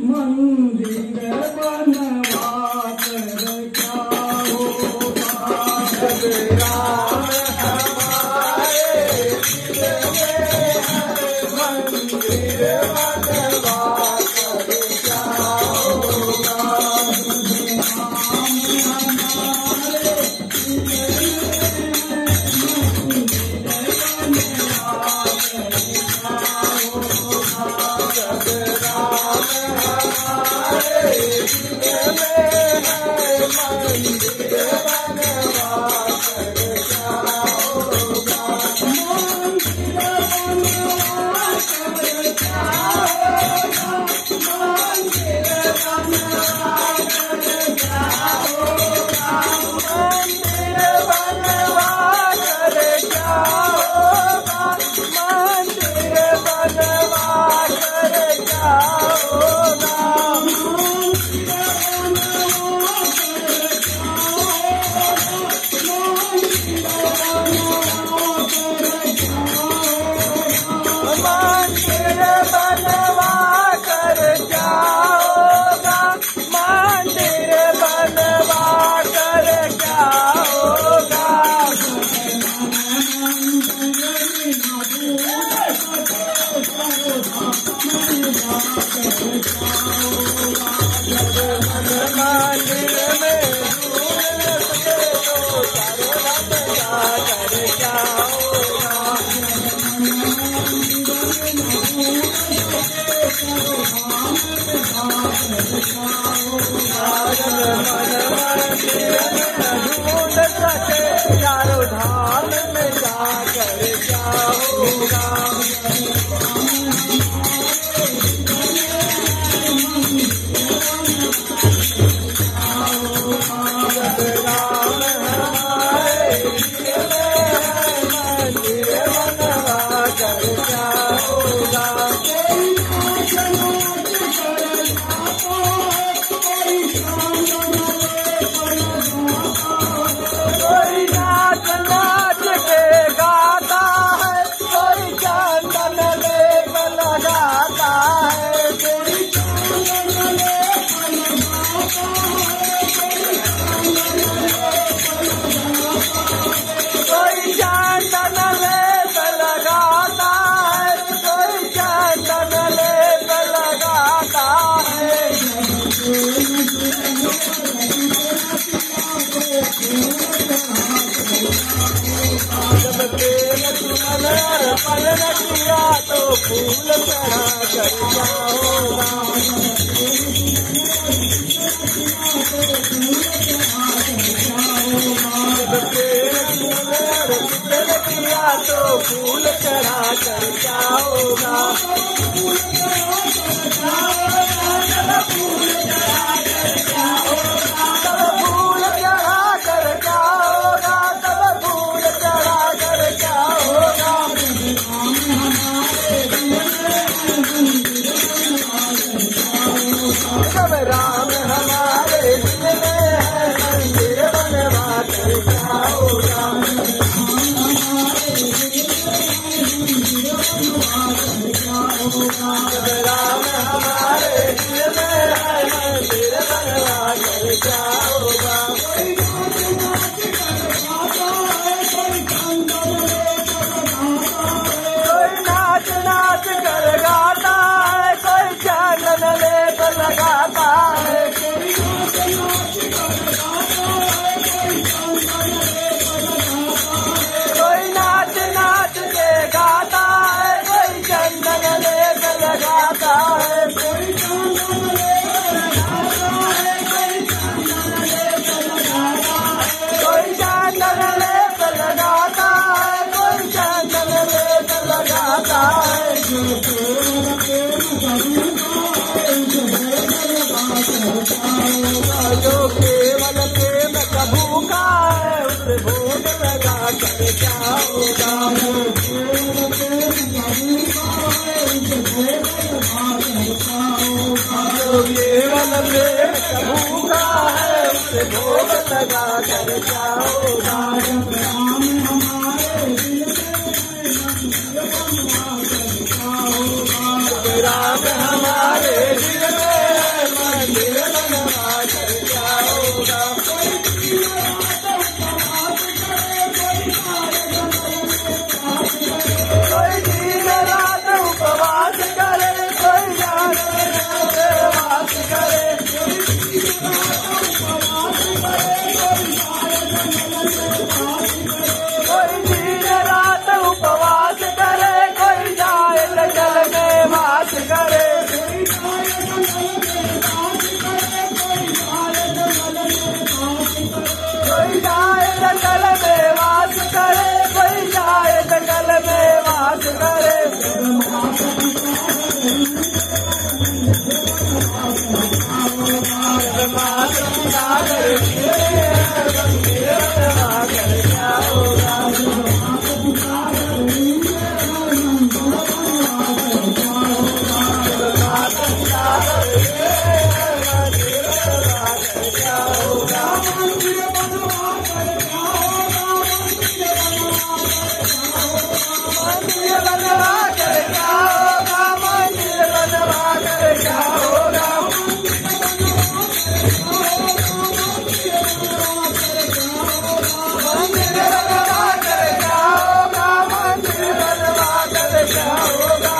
मंदिर बनवा कर क्या होगा। जब राम हमारे दिल में है, मंदिर बनवा कर क्या होगा। चारों धाम में जाकर क्या होगा। पलक किया तो फूल चढ़ा कर क्या होगा। पलक किया तो फूल चढ़ा कर क्या होगा। जब राम हमारे दिल में है, मंदिर बनवा कर क्या होगा। जब राम हमारे दिल में है, मंदिर बनवा कर क्या होगा। कोई नाच नाच कर गाता है, कोई चंदन लेप लगाता है। कोई नाच नाच के गाता है, कोई चंदन लेप लगाता है। कोई चंदन लेप लगाता है, कोई चंदन लेप लगाता है, कोई चंदन लेप लगाता है। जो केवल प्रेम का भूखा है, उसे भोग लगा कर क्या होगा। जो केवल प्रेम का भूखा है, उसे भोग लगा कर क्या होगा। राम हमारे दिल में मंदिर बनवा कर क्या होगा। कोई दिन रात उपवास करे, कोई जाने वास करे। कोई दिन रात उपवास करे, कोई जाए जंगल में वास करे। कोई जाए जंगल में वास करे, कोई जाए जंगल में वास करे। क्या होगा। मंदिर बनवा कर क्या होगा, मंदिर बनवा कर क्या होगा। मंदिर बनवा कर क्या होगा, मंदिर बनवा कर क्या होगा।